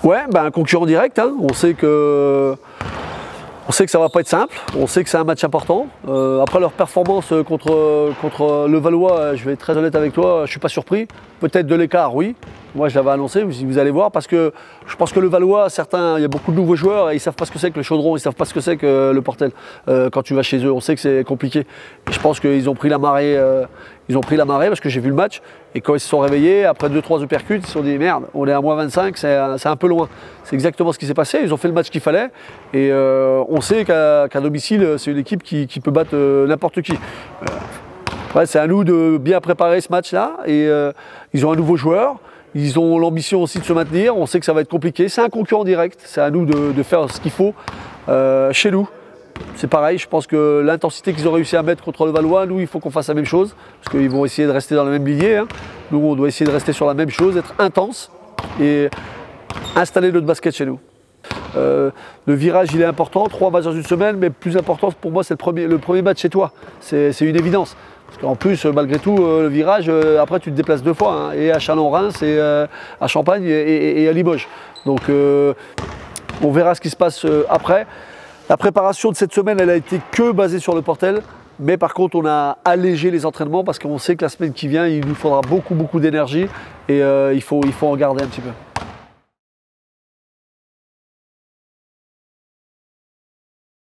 Ouais, un concurrent direct, hein. On sait que ça va pas être simple, on sait que c'est un match important. Après leur performance contre le Valois, je vais être très honnête avec toi, je suis pas surpris. Peut-être de l'écart, oui. Moi je l'avais annoncé, vous allez voir, parce que je pense que le Valois, certains, il y a beaucoup de nouveaux joueurs et ils savent pas ce que c'est que le Chaudron, ils savent pas ce que c'est que le Portel. Quand tu vas chez eux, on sait que c'est compliqué. Et je pense qu'ils ont pris la marée. Ils ont pris la marée parce que j'ai vu le match et quand ils se sont réveillés, après 2-3 uppercuts, ils se sont dit merde, on est à -25, c'est un peu loin. C'est exactement ce qui s'est passé, ils ont fait le match qu'il fallait et on sait qu'à domicile, c'est une équipe qui peut battre n'importe qui. Ouais, c'est à nous de bien préparer ce match-là et ils ont un nouveau joueur, ils ont l'ambition aussi de se maintenir, on sait que ça va être compliqué, c'est un concurrent direct, c'est à nous de faire ce qu'il faut chez nous. C'est pareil, je pense que l'intensité qu'ils ont réussi à mettre contre le Valois, nous il faut qu'on fasse la même chose, parce qu'ils vont essayer de rester dans la même lignée, hein. Nous on doit essayer de rester sur la même chose, être intense et installer notre basket chez nous. Le virage il est important, 3 matchs dans une semaine, mais plus important pour moi c'est le premier match chez toi, c'est une évidence. Parce qu'en plus, malgré tout, le virage, après tu te déplaces 2 fois, hein, et à Chalon-Reims, et à Champagne et à Limoges. Donc on verra ce qui se passe après. La préparation de cette semaine, elle a été que basée sur le Portel, mais par contre on a allégé les entraînements parce qu'on sait que la semaine qui vient, il nous faudra beaucoup d'énergie et il faut en garder un petit peu.